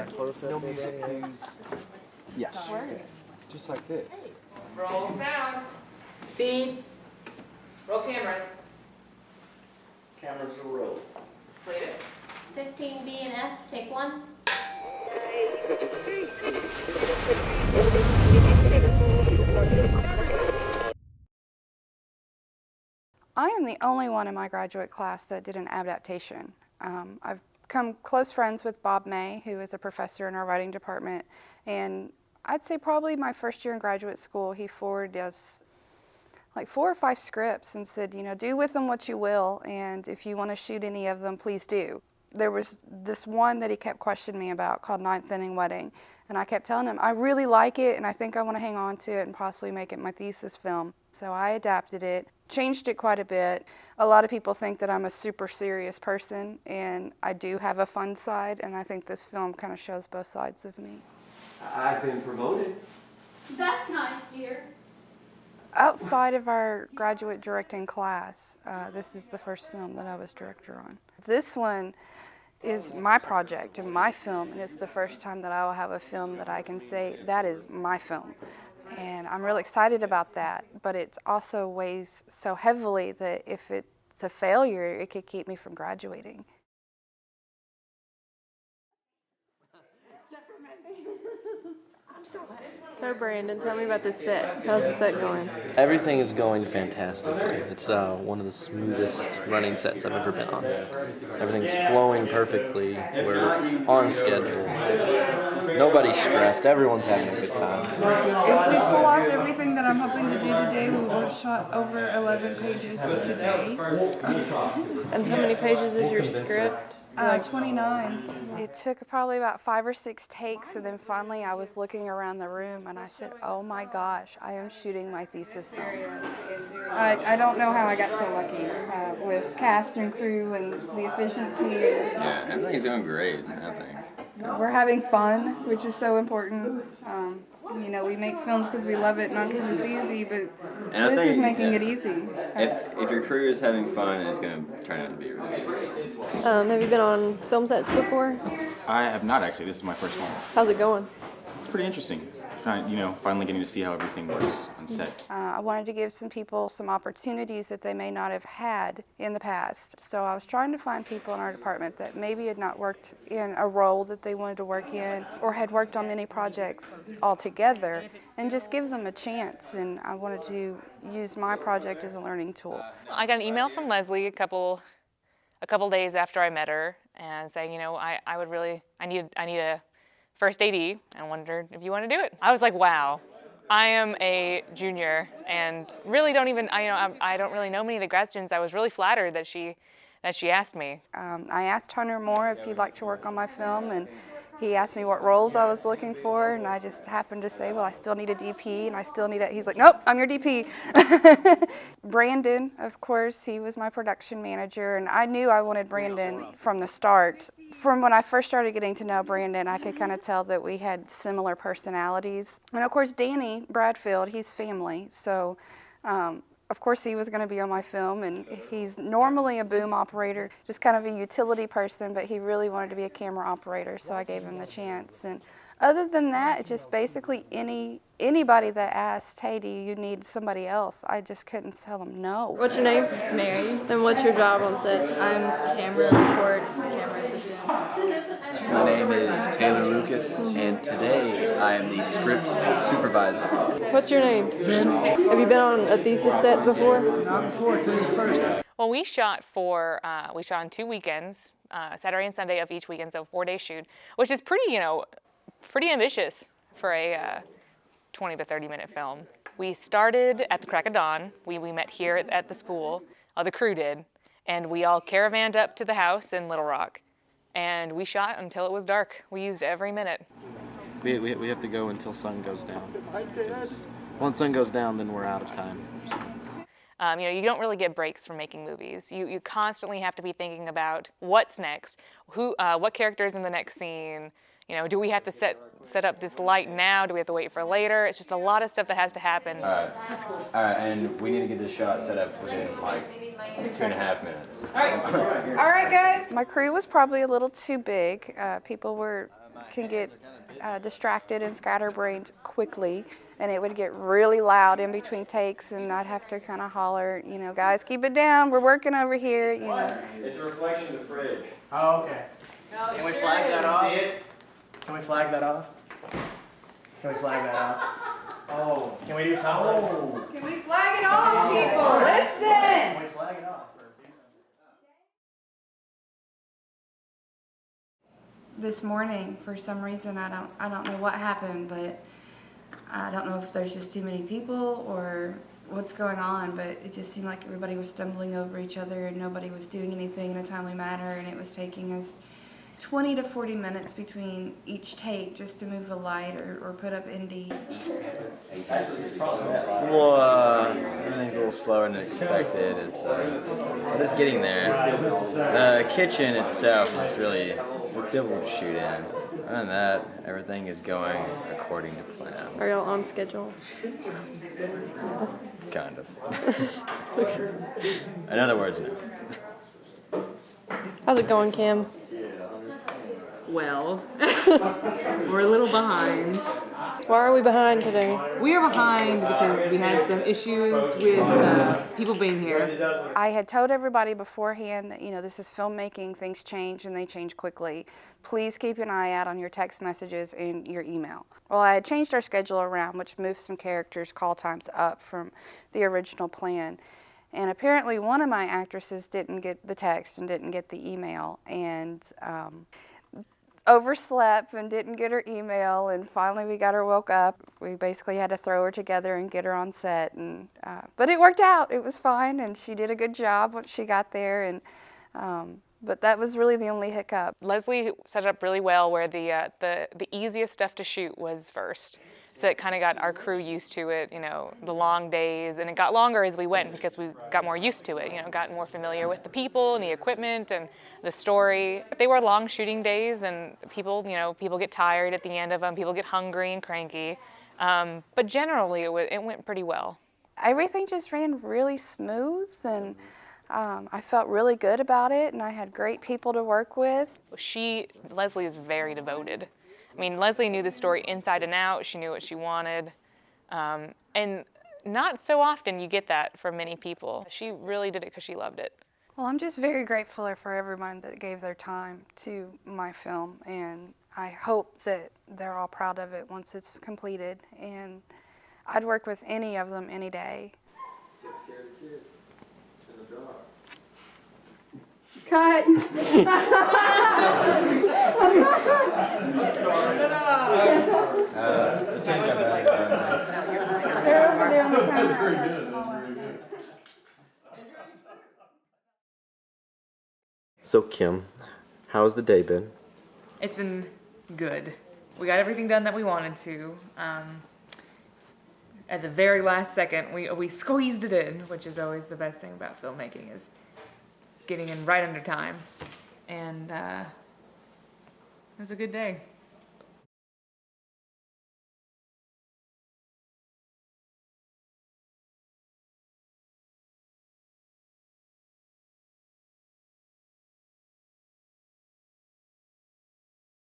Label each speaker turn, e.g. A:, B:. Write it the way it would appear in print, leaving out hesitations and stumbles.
A: close up.
B: No music cues.
A: Yes. Just like this.
C: Roll sound. Speed. Roll cameras.
B: Cameras will roll.
C: Slate it.
D: 15B and F, take one.
E: I am the only one in my graduate class that did an adaptation. I've become close friends with Bob May, who is a professor in our writing department, and I'd say probably my first year in graduate school, he forwarded us like 4 or 5 scripts and said, you know, do with them what you will, and if you want to shoot any of them, please do. There was this one that he kept questioning me about called Ninth Inning Wedding, and I kept telling him, I really like it, and I think I want to hang on to it and possibly make it my thesis film. So I adapted it, changed it quite a bit. A lot of people think that I'm a super serious person, and I do have a fun side, and I think this film kind of shows both sides of me.
B: I've been promoted.
D: That's nice, dear.
E: Outside of our graduate directing class, this is the first film that I was director on. This one is my project and my film, and it's the first time that I will have a film that I can say, that is my film. And I'm really excited about that, but it also weighs so heavily that if it's a failure, it could keep me from graduating.
F: So Brandon, tell me about the set. How's the set going?
G: Everything is going fantastically. It's one of the smoothest running sets I've ever been on. Everything's flowing perfectly. We're on schedule. Nobody's stressed. Everyone's having a good time.
E: If we pull off everything that I'm hoping to do today, we will have shot over 11 pages today.
F: And how many pages is your script?
E: 29. It took probably about 5 or 6 takes, and then finally I was looking around the room and I said, oh my gosh, I am shooting my thesis film. I don't know how I got so lucky with cast and crew and the efficiency.
H: Yeah, everything's going great, I think.
E: We're having fun, which is so important. You know, we make films because we love it, not because it's easy, but this is making it easy.
H: If your crew is having fun, it's going to turn out to be really good.
F: Have you been on film sets before?
H: I have not, actually. This is my first one.
F: How's it going?
H: It's pretty interesting. Finally getting to see how everything works on set.
E: I wanted to give some people some opportunities that they may not have had in the past. So I was trying to find people in our department that maybe had not worked in a role that they wanted to work in or had worked on many projects altogether and just give them a chance. And I wanted to use my project as a learning tool.
C: I got an email from Lesley a couple days after I met her and saying, you know, I need a first AD and wondered if you want to do it. I was like, wow, I am a junior and really don't really know many of the grad students. I was really flattered that she asked me.
E: I asked Hunter Moore if he'd like to work on my film, and he asked me what roles I was looking for, and I just happened to say, well, I still need a DP, and I still need he's like, nope, I'm your DP. Brandon, of course, he was my production manager, and I knew I wanted Brandon from the start. From when I first started getting to know Brandon, I could kind of tell that we had similar personalities. And of course, Danny Bradfield, he's family, so of course he was going to be on my film, and he's normally a boom operator, just kind of a utility person, but he really wanted to be a camera operator, so I gave him the chance. And other than that, it's just basically anybody that asked, hey, do you need somebody else? I just couldn't tell them no.
F: What's your name?
I: Mary.
F: And what's your job on set?
I: I'm camera report, camera assistant.
J: My name is Taylor Lucas, and today I am the script supervisor.
F: What's your name? Ben. Have you been on a thesis set before?
I: Not before, today's first.
C: Well, we shot on 2 weekends, Saturday and Sunday of each weekend, so 4-day shoot, which is pretty ambitious for a 20 to 30 minute film. We started at the crack of dawn. We met here at the school, the crew did, and we all caravanned up to the house in Little Rock. And we shot until it was dark. We used every minute.
G: We have to go until sun goes down. Once sun goes down, then we're out of time.
C: You don't really get breaks from making movies. You constantly have to be thinking about what's next, what character's in the next scene. You know, do we have to set up this light now? Do we have to wait for later? It's just a lot of stuff that has to happen.
H: All right, and we need to get this shot set up within like 2.5 minutes.
E: All right, guys. My crew was probably a little too big. People were can get distracted and scatterbrained quickly, and it would get really loud in between takes, and I'd have to kind of holler, you know, guys, keep it down, we're working over here, you know.
B: It's a reflection of the fridge.
K: Oh, okay. Can we flag that off?
B: See it?
K: Can we flag that off? Can we flag that off? Oh, can we do something?
E: Can we flag it off, people? Listen!
K: Can we flag it off?
E: This morning, for some reason, I don't know what happened, but I don't know if there's just too many people or what's going on, but it just seemed like everybody was stumbling over each other and nobody was doing anything in a timely manner, and it was taking us 20 to 40 minutes between each take just to move a light or put up ND.
H: It's a little, everything's a little slower than expected. It's just getting there. The kitchen itself is really, it's difficult to shoot in. Other than that, everything is going according to plan.
F: Are y'all on schedule?
H: Kind of. In other words, no.
F: How's it going, Cam?
I: Well, we're a little behind.
F: Why are we behind today?
I: We are behind because we had some issues with people being here.
E: I had told everybody beforehand that, you know, this is filmmaking, things change and they change quickly. Please keep an eye out on your text messages and your email. Well, I had changed our schedule around, which moved some characters' call times up from the original plan. And apparently one of my actresses didn't get the text and didn't get the email, and overslept and didn't get her email, and finally we got her woke up. We basically had to throw her together and get her on set, and but it worked out. It was fine, and she did a good job once she got there, and but that was really the only hiccup.
C: Lesley set it up really well where the easiest stuff to shoot was first. So it kind of got our crew used to it, you know, the long days, and it got longer as we went because we got more used to it, you know, got more familiar with the people and the equipment and the story. They were long shooting days, and people, you know, people get tired at the end of them, people get hungry and cranky, but generally it went pretty well. Everything just ran really smooth, and I felt really good about it, and I had great people to work with. Lesley is very devoted. I mean, Lesley knew the story inside and out. She knew what she wanted. And not so often you get that from many people. She really did it because she loved it. Well, I'm just very grateful for everyone that gave their time to my film, and I hope that they're all proud of it once it's completed. And I'd work with any of them any day.
B: Get scared of kids in the dark.
E: Cut. They're over there on the camera.
G: So Kim, how's the day been?
I: It's been good. We got everything done that we wanted to. At the very last second, we squeezed it in, which is always the best thing about filmmaking, is getting in right under time. And it was a good day.